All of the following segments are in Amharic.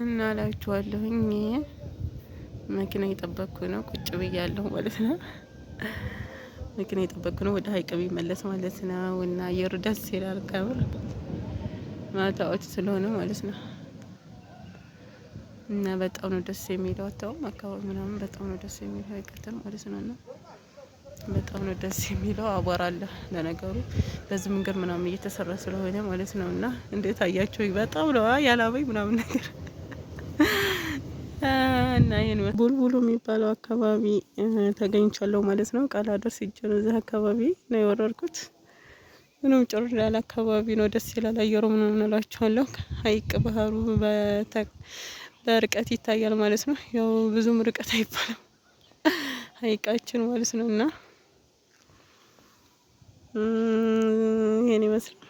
እና ላችኋለሁኝ መኪና እየጠበቅኩ ነው። ቁጭ ብያለሁ ማለት ነው። መኪና እየጠበቅኩ ነው ወደ ሀይቅ ቢመለስ ማለት ነው። እና አየሩ ደስ ይላል ከምር ማታዎች ስለሆነ ማለት ነው። እና በጣም ነው ደስ የሚለው አታውም አካባቢ ምናምን በጣም ነው ደስ የሚለው ሀይቅተን ማለት ነው። እና በጣም ነው ደስ የሚለው አቧራ አለ ለነገሩ በዚህ መንገድ ምናምን እየተሰራ ስለሆነ ማለት ነው። እና እንዴት አያችሁ? በጣም ነው ያላበኝ ምናምን ነገር እና ይሄን ቡልቡሉ የሚባለው አካባቢ ተገኝቻለሁ ማለት ነው። ቃል አደርስ ይጀነ እዚህ አካባቢ ነው የወረድኩት። ምንም ጭር ያለ አካባቢ ነው፣ ደስ ይላል አየሩ ምናምን እላችኋለሁ። ሀይቅ ባህሩ በርቀት ይታያል ማለት ነው። ያው ብዙም ርቀት አይባልም ሀይቃችን ማለት ነው። እና ይሄን ይመስላል።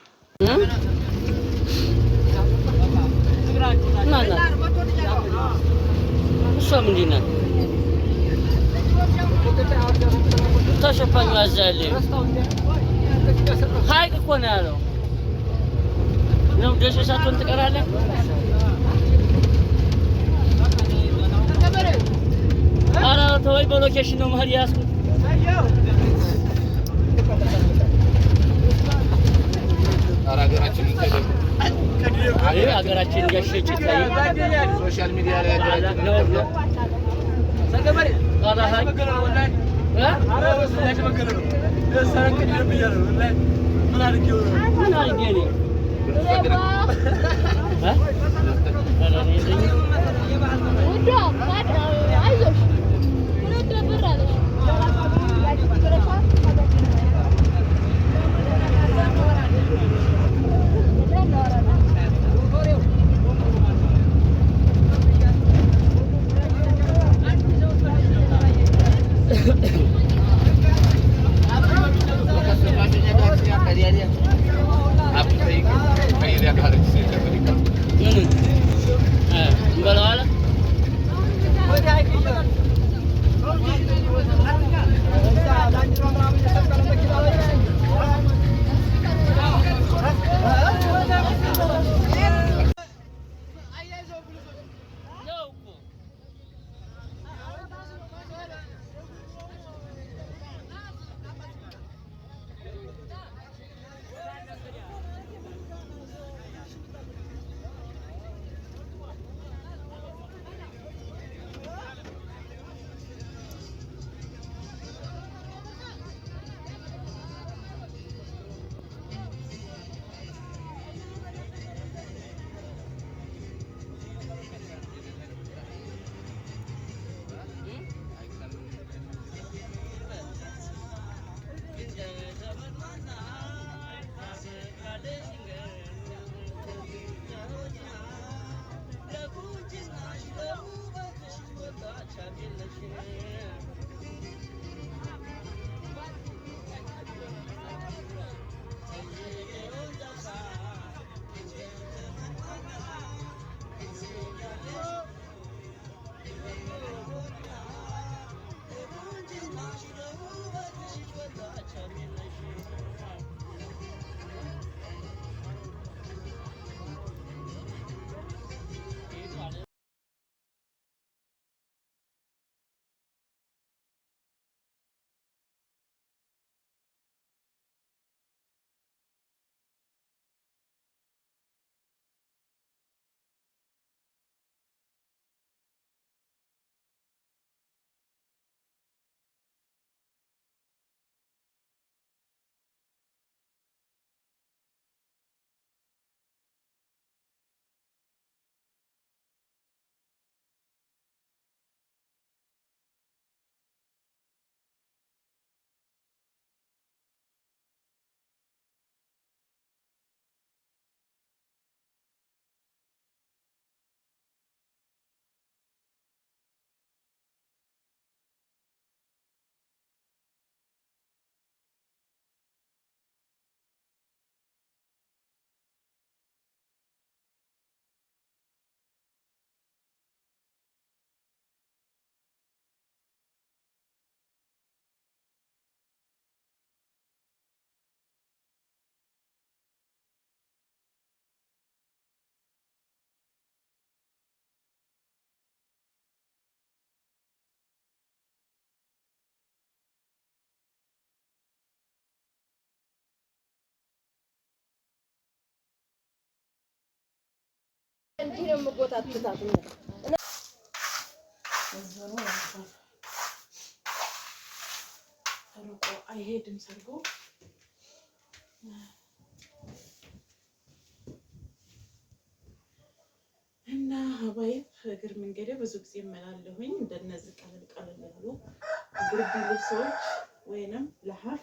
እሷ ምንድን ናት? ተሸፋኝ ያዛለ ሀይቅ እኮ ነው ያለው። ነው ደስ ሳትሆን ትቀራለህ። ኧረ ተወኝ፣ በሎኬሽን ነው መሄድ ያዝኩት። ሀገራችን እያሸች ይታያል ሶሻል ሚዲያ ላይ ነው ነው ሰገበሬ አራሃይ እንዲህ ነው የምጎታትታት ነው ሩቆ አይሄድም ሰርጎ እና ሀባይብ እግር መንገዴ ብዙ ጊዜ እመላለሁኝ እንደነዚህ ቀለል ያሉ ግሩፕ ልብሶች ወይንም ለሀፍ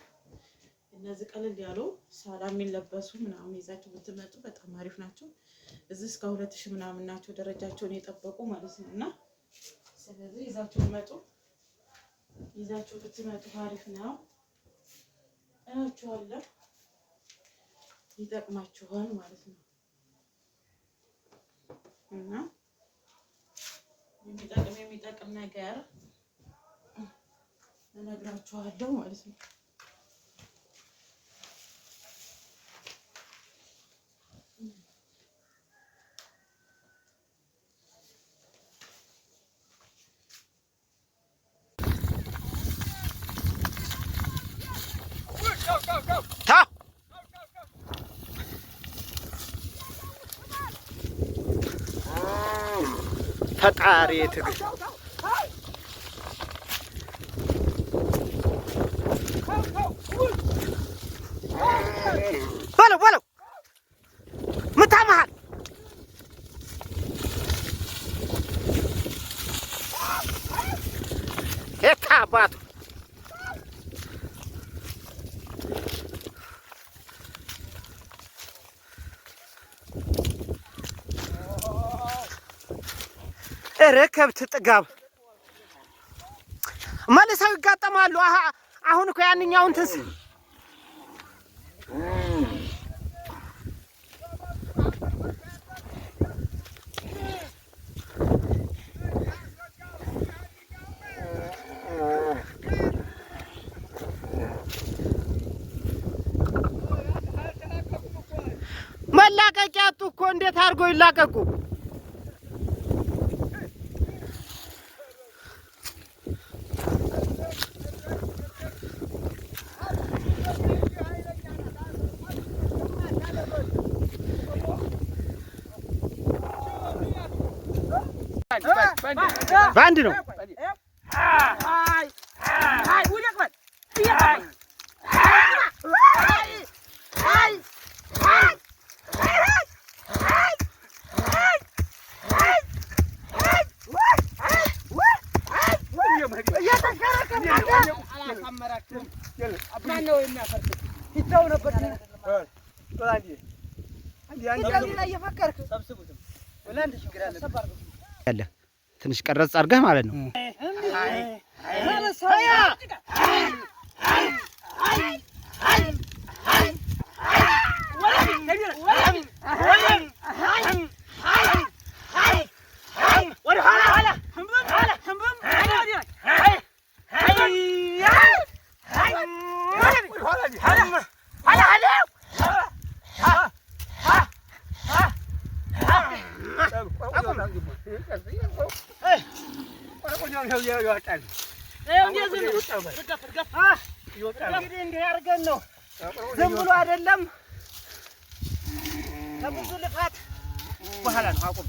እነዚህ ቀለል ያሉ ሳላ የሚለበሱ ምናምን ይዛችሁ ብትመጡ በጣም አሪፍ ናቸው። እዚህ እስከ 2000 ምናምን ናቸው ደረጃቸውን የጠበቁ ማለት ነውና ስለዚህ ይዛችሁ ብትመጡ አሪፍ ነው እላችኋለሁ። ይጠቅማችኋል ማለት ነው እና የሚጠቅም ነገር እነግራችኋለሁ ማለት ነው። ፈጣሪ ትግል በለው ምታመሃል አባቱ ረከብት ጥጋብ መልሰው ይጋጠማሉ። አሁን እኮ ያንኛውን ትስ መላቀቂያ አጡ እኮ እንዴት አድርገው ይላቀቁ? ባንድ ነው ትንሽ ቀረጽ አድርገህ ማለት ነው። ዝም ብሎ አይደለም ከብዙ ልፋት በኋላ ነው። አቁም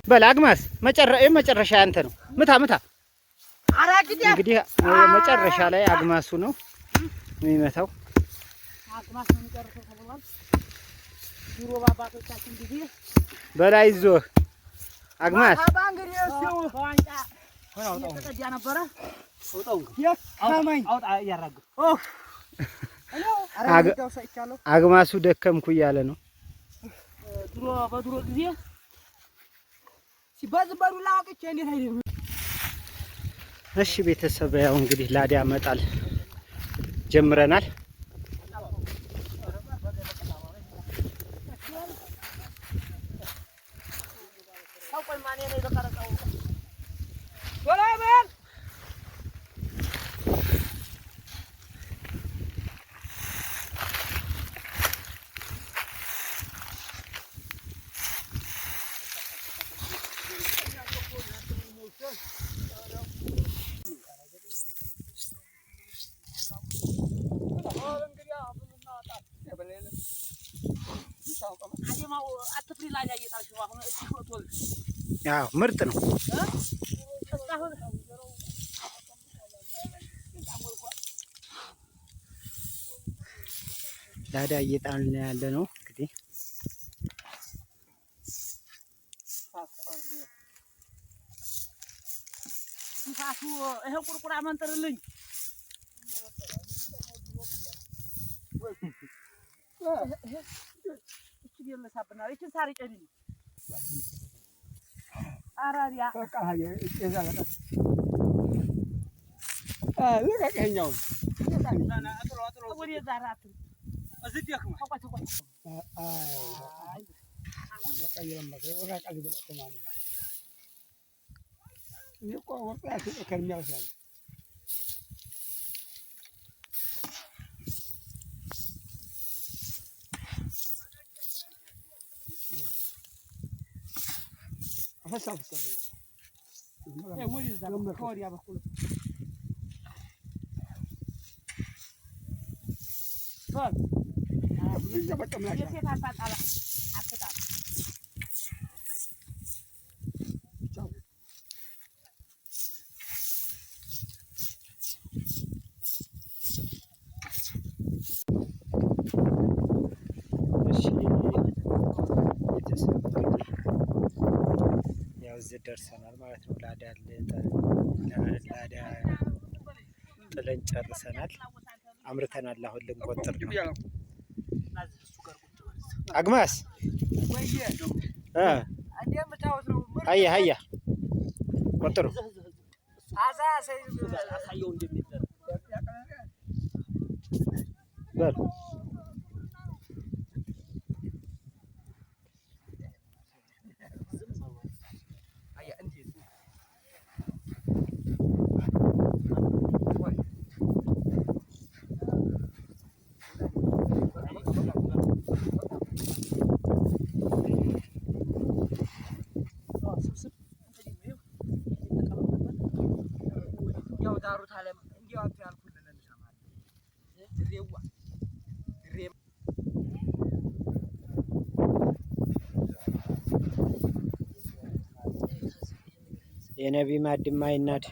በል አግማስ መጨረሻ ያንተ ነው። ምታ እንግዲህ መጨረሻ ላይ አግማሱ ነው የሚመታው። አግማስ ነው የሚጨርሰው ተብሏል። ድሮ ባባቶቻችን ጊዜ በላይ ዞህ አግማስ ባንግሪ እሱ ዋንጫ ተቀዳ ነበር። አግማሱ ደከምኩ እያለ ነው። በድሮ ጊዜ ሲባዝባሩ ላውቅቼ እንዴት አይደለም። እሺ ቤተሰብ ያው እንግዲህ ላዲያ መጣል ጀምረናል። ቆይ ማን ነው የበቀረቀው? ወላይ በል ያው ምርጥ ነው። ላዳ እየጣልን ያለ ነው እንግዲህ ሲፋቱ ይሄ ቁርቁራ መንጠርልኝ እቺ ይመሳብና እቺ ሳሪ ጨኒ አራሪያ በቃ እዛ ለቀቅ ለቀቀኛው ናና አጥሮ ወዲ ዛራት እዚህ ደክማ ተቋ አይ አሁን በቃ ይረምበ ወራ ቃል ይበቃ ማለት ይቆ ወጣ ከርሚያው ሳይ ፈሳፍ ሰለኝ ወዲ ዛራት ኮሪያ በኩል ቶል ይዘ በጣም ላይ የሴት አጣጣላ አጣጣላ እዚህ ደርሰናል ማለት ነው። ላዳ ጥለን ጨርሰናል። አምርተናል። አሁን ልንቆጥር ነው። አግማስ ሀያ ሀያ ቆጥሩ በሉ ዳሩት አለም እንዲያው ያልኩልን ለምሳማል ድሬዋ ድሬ የነቢ ማድማ ይናድ